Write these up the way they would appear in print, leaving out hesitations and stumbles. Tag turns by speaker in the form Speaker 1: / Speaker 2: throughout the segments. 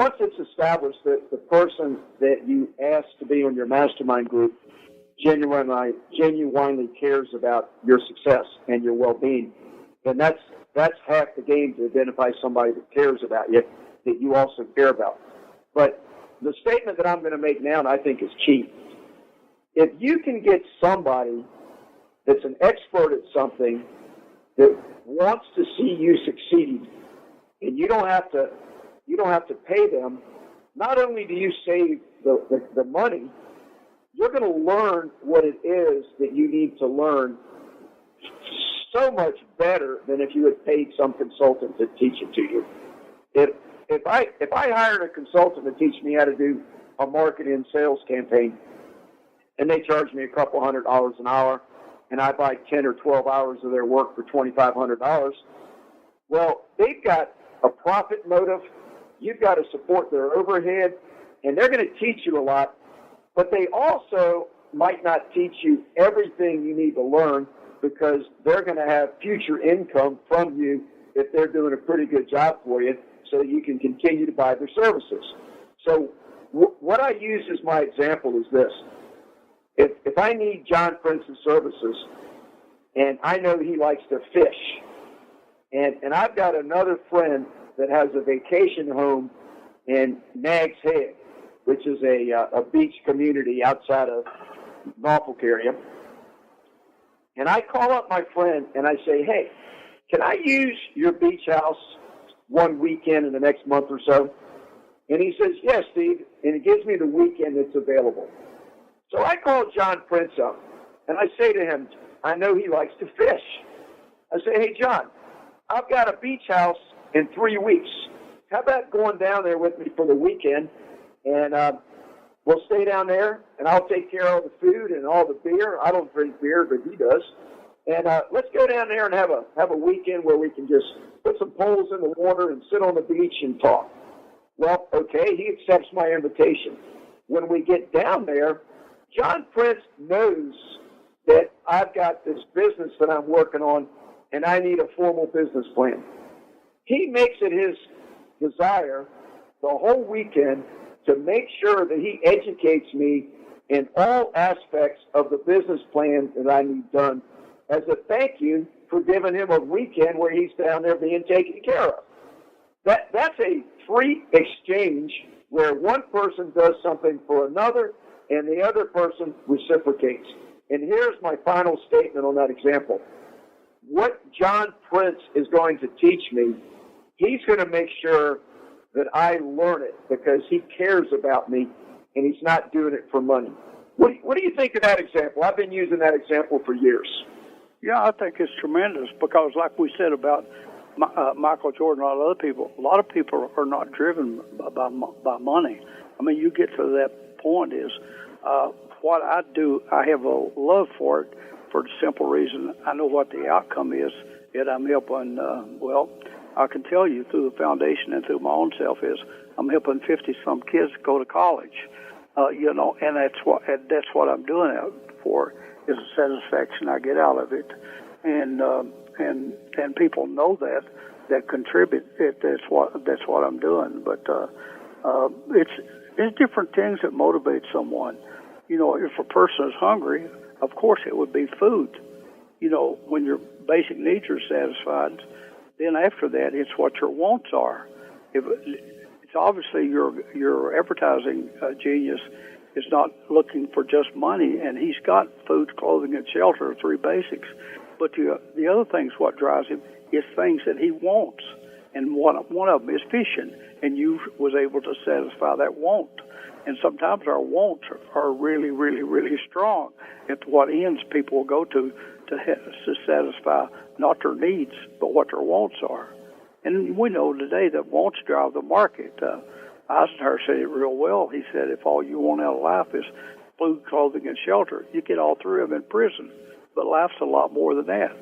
Speaker 1: once it's established that the person that you ask to be on your mastermind group genuinely cares about your success and your well-being, then that's half the game, to identify somebody that cares about you, that you also care about. But the statement that I'm going to make now, and I think is key, if you can get somebody that's an expert at something that wants to see you succeed, and you don't have to pay them, not only do you save the money, you're going to learn what it is that you need to learn so much better than if you had paid some consultant to teach it to you. If I hired a consultant to teach me how to do a marketing and sales campaign, and they charge me a couple $100 an hour, and I buy 10 or 12 hours of their work for $2,500, well, they've got a profit motive. You've got to support their overhead, and they're going to teach you a lot, but they also might not teach you everything you need to learn, because they're going to have future income from you if they're doing a pretty good job for you, so that you can continue to buy their services. So what I use as my example is this. If I need John Prince's services, and I know he likes to fish, and I've got another friend that has a vacation home in Nags Head, which is a beach community outside of Norfolk area, and I call up my friend and I say, hey, can I use your beach house one weekend in the next month or so? And he says, yes, Steve, and he gives me the weekend that's available. So I call John Prince up, and I say to him, I know he likes to fish. I say, hey, John, I've got a beach house in 3 weeks. How about going down there with me for the weekend, and we'll stay down there, and I'll take care of all the food and all the beer. I don't drink beer, but he does. And let's go down there and have a weekend where we can just put some poles in the water and sit on the beach and talk. Well, okay, he accepts my invitation. When we get down there, John Prince knows that I've got this business that I'm working on, and I need a formal business plan. He makes it his desire the whole weekend to make sure that he educates me in all aspects of the business plan that I need done, as a thank you for giving him a weekend where he's down there being taken care of. That's a free exchange where one person does something for another and the other person reciprocates. And here's my final statement on that example. What John Prince is going to teach me, he's going to make sure that I learn it because he cares about me and he's not doing it for money. What do you think of that example? I've been using that example for years.
Speaker 2: Yeah, I think it's tremendous because, like we said about Michael Jordan and a lot of people are not driven by money. I mean, you get to that point is what I do, I have a love for it for the simple reason I know what the outcome is, and I'm helping, I can tell you through the foundation and through my own self is I'm helping 50-some kids go to college, and that's what I'm doing it for, is the satisfaction I get out of it. And people know that contribute. That's what I'm doing. But it's different things that motivate someone. If a person is hungry, of course it would be food. When your basic needs are satisfied, then after that it's what your wants are. It's obviously your advertising genius is not looking for just money, and he's got food, clothing, and shelter, 3 basics. But the other things, what drives him, is things that he wants. And one of them is fishing, and you was able to satisfy that want. And sometimes our wants are really, really, really strong at what ends people will go to satisfy not their needs, but what their wants are. And we know today that wants drive the market. Eisenhower said it real well. He said, if all you want out of life is food, clothing, and shelter, you get all 3 of them in prison. But life's a lot more than that.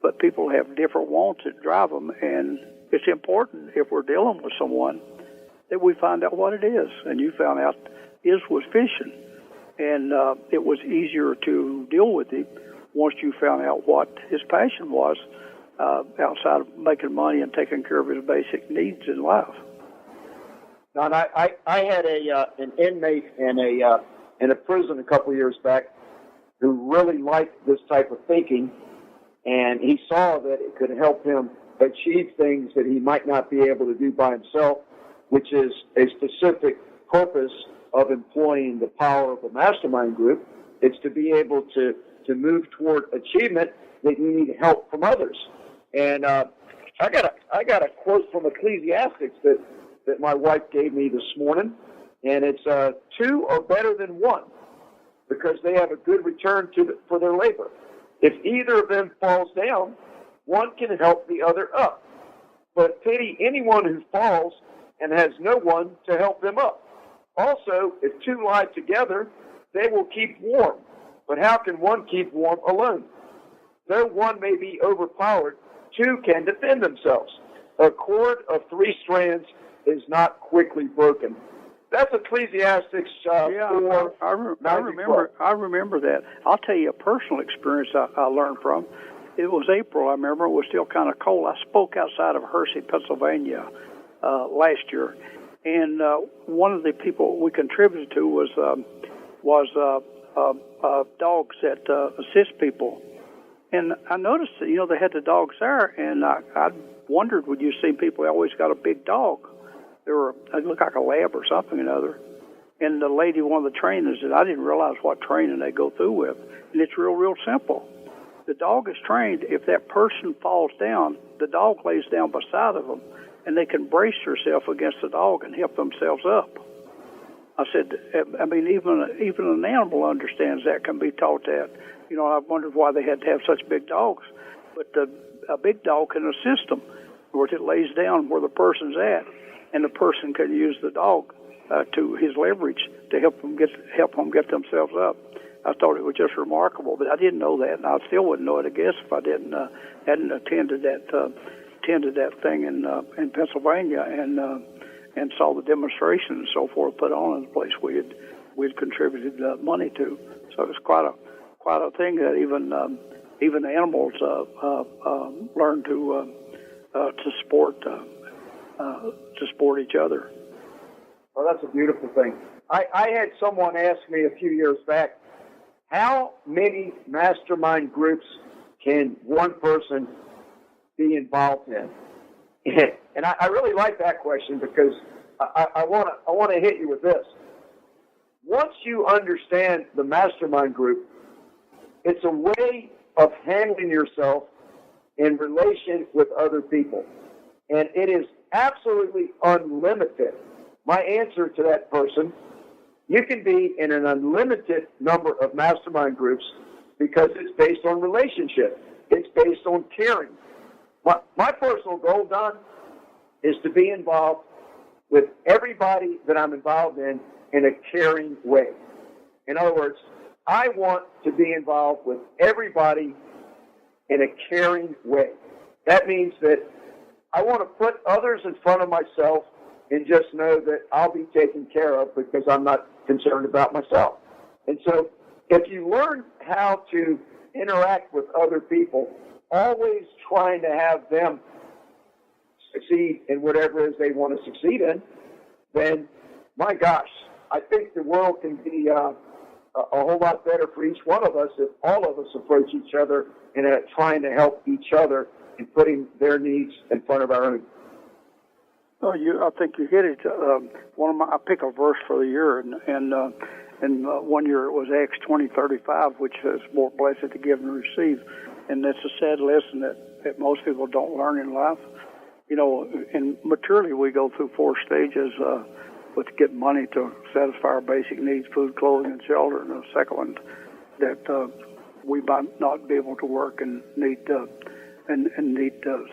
Speaker 2: But people have different wants that drive them, and it's important if we're dealing with someone that we find out what it is. And you found out his was fishing, and it was easier to deal with him once you found out what his passion was outside of making money and taking care of his basic needs in life.
Speaker 1: Now, and I had an inmate in a prison a couple of years back who really liked this type of thinking, and he saw that it could help him achieve things that he might not be able to do by himself, which is a specific purpose of employing the power of the Mastermind Group. It's to be able to move toward achievement that you need help from others. And I got a quote from Ecclesiastics that my wife gave me this morning, and it's two are better than one because they have a good return for their labor. If either of them falls down, one can help the other up. But pity anyone who falls and has no one to help them up. Also, if two lie together, they will keep warm. But how can one keep warm alone? Though one may be overpowered, two can defend themselves. A cord of 3 strands is not quickly broken. That's Ecclesiastics 4.
Speaker 2: I remember that. I'll tell you a personal experience I learned from. It was April, I remember. It was still kind of cold. I spoke outside of Hershey, Pennsylvania last year. And one of the people we contributed to was dogs that assist people. And I noticed that, they had the dogs there, and I wondered, would you see people always got a big dog? They looked like a lab or something or other. And the lady, one of the trainers, said, I didn't realize what training they go through with. And it's real simple. The dog is trained, if that person falls down, the dog lays down beside of them, and they can brace themselves against the dog and help themselves up. I said, even an animal understands that, can be taught that. I wondered why they had to have such big dogs. But a big dog can assist them, where it lays down where the person's at, and the person can use the dog to his leverage to help them get themselves up. I thought it was just remarkable, but I didn't know that, and I still wouldn't know it, I guess, if I hadn't attended that thing in Pennsylvania and saw the demonstration and so forth put on in the place we'd contributed money to. So it was quite a thing that even animals learn to support each other.
Speaker 1: Well, that's a beautiful thing. I had someone ask me a few years back, how many mastermind groups can one person be involved in? And I really like that question because I want to hit you with this. Once you understand the mastermind group, it's a way of handling yourself in relation with other people. And it is absolutely unlimited. My answer to that person, you can be in an unlimited number of mastermind groups because it's based on relationship. It's based on caring. My personal goal, Don, is to be involved with everybody that I'm involved in a caring way. In other words, I want to be involved with everybody in a caring way. That means that I want to put others in front of myself and just know that I'll be taken care of because I'm not concerned about myself. And so if you learn how to interact with other people, always trying to have them succeed in whatever it is they want to succeed in, then, my gosh, I think the world can be a whole lot better for each one of us if all of us approach each other and trying to help each other and putting their needs in front of our own.
Speaker 2: Oh, I think you hit it. I pick a verse for the year, and 1 year it was Acts 20:35, which says, "More blessed to give and receive," and that's a sad lesson that most people don't learn in life. And maturely we go through 4 stages with getting money to satisfy our basic needs: food, clothing, and shelter. And the second one, that we might not be able to work and need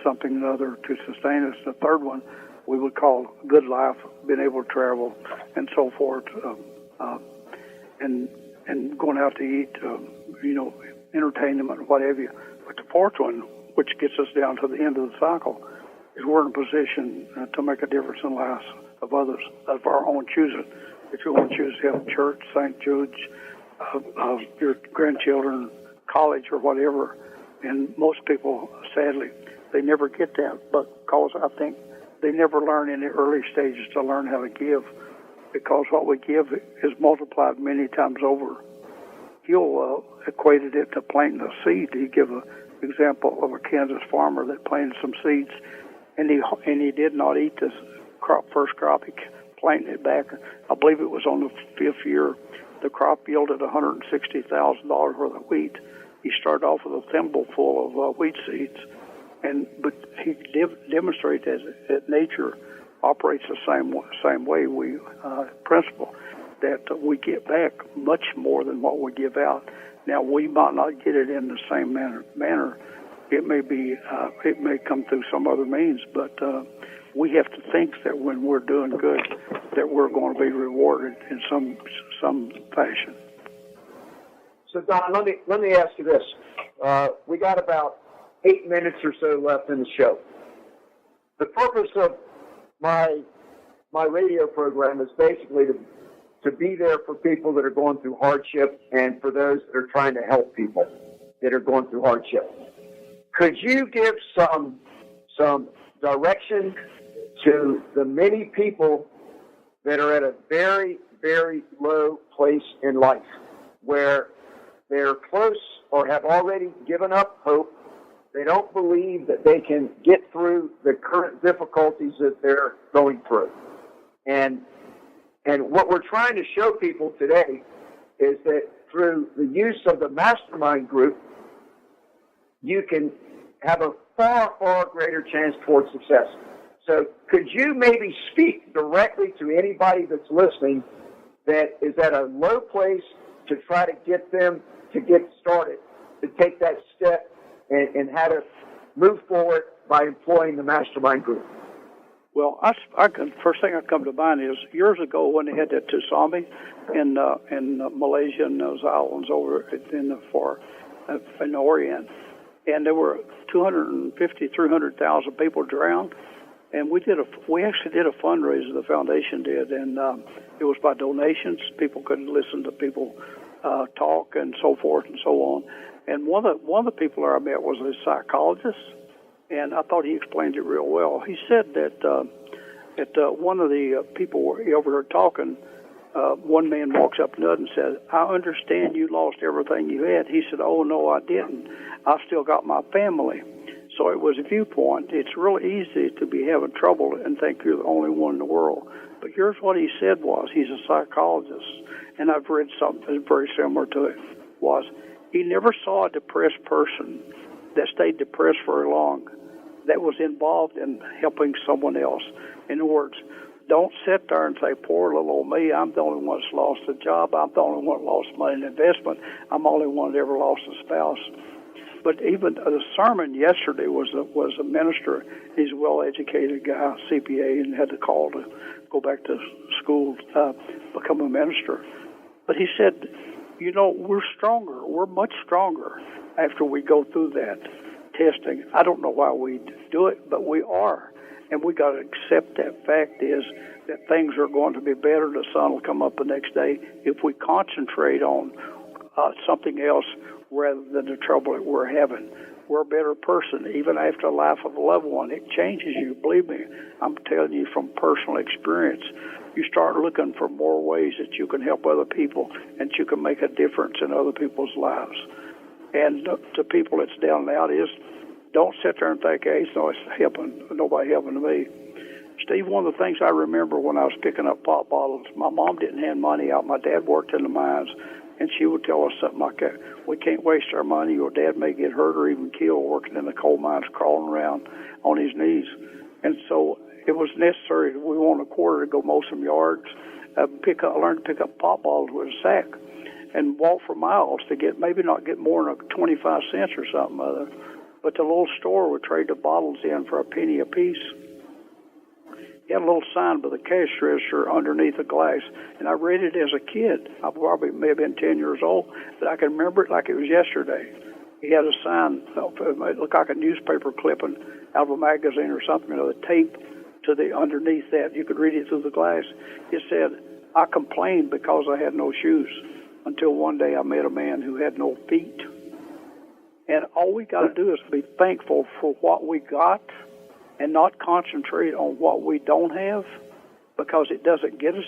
Speaker 2: something or other to sustain us. The third one we would call good life, being able to travel and so forth, and going out to eat, entertainment, what have you. But the fourth one, which gets us down to the end of the cycle, is we're in a position to make a difference in the lives of others, of our own choosing. If you want to choose to help church, St. Jude's, your grandchildren, college, or whatever. And most people, sadly, they never get that, but because I think they never learn in the early stages to learn how to give, because what we give is multiplied many times over. He'll equated it to planting a seed. He gave an example of a Kansas farmer that planted some seeds, and he did not eat the first crop. He planted it back. I believe it was on the 5th year. The crop yielded $160,000 worth of wheat. He started off with a thimble full of wheat seeds, but he demonstrated that nature operates the same way. We principle that we get back much more than what we give out. Now, we might not get it in the same manner. It may come through some other means, but we have to think that when we're doing good, that we're going to be rewarded in some fashion.
Speaker 1: So, Don, let me ask you this. We got about 8 minutes or so left in the show. The purpose of my radio program is basically to be there for people that are going through hardship and for those that are trying to help people that are going through hardship. Could you give some direction to the many people that are at a very, very low place in life where they're close or have already given up hope? They don't believe that they can get through the current difficulties that they're going through. And what we're trying to show people today is that through the use of the Mastermind Group, you can have a far, far greater chance towards success. So could you maybe speak directly to anybody that's listening that is at a low place to try to get them to get started, to take that step and how to move forward by employing the Mastermind Group?
Speaker 2: Well, first thing that come to mind is years ago when they had that tsunami in Malaysia and those islands over in the Orient, and there were 300,000 people drowned, and we actually did a fundraiser. The foundation did, and it was by donations. People could listen to people talk and so forth and so on. And one of the people I met was a psychologist, and I thought he explained it real well. He said that one of the people overheard talking, one man walks up to another and said, "I understand you lost everything you had." He said, "Oh, no, I didn't. I still got my family." So it was a viewpoint. It's really easy to be having trouble and think you're the only one in the world. But here's what he said was, he's a psychologist, and I've read something very similar to it, was he never saw a depressed person that stayed depressed very long that was involved in helping someone else. In other words, don't sit there and say, poor little old me, I'm the only one that's lost a job, I'm the only one that lost money in investment, I'm the only one that ever lost a spouse. But even the sermon yesterday was a minister. He's a well-educated guy, CPA, and had the call to go back to school, become a minister. But he said, we're stronger. We're much stronger after we go through that testing. I don't know why we do it, but we are. And we got to accept that fact is that things are going to be better. The sun will come up the next day if we concentrate on something else rather than the trouble that we're having. We're a better person. Even after the life of a loved one, it changes you. Believe me, I'm telling you from personal experience. You start looking for more ways that you can help other people and you can make a difference in other people's lives. And to people that's down and out is, don't sit there and think, hey, nobody helping to me. Steve, one of the things I remember when I was picking up pop bottles, my mom didn't hand money out. My dad worked in the mines, and she would tell us something like that. We can't waste our money. Your dad may get hurt or even killed working in the coal mines, crawling around on his knees. And so it was necessary. We wanted a quarter to go mow some yards, learn to pick up pop bottles with a sack, and walk for miles to not get more than 25 cents or something other. But the little store would trade the bottles in for a penny apiece. He had a little sign by the cash register underneath the glass, and I read it as a kid. I probably may have been 10 years old, but I can remember it like it was yesterday. He had a sign, it looked like a newspaper clipping out of a magazine or something, the tape to the underneath that. You could read it through the glass. It said, I complained because I had no shoes, until one day I met a man who had no feet. And all we got to do is be thankful for what we got and not concentrate on what we don't have, because it doesn't get us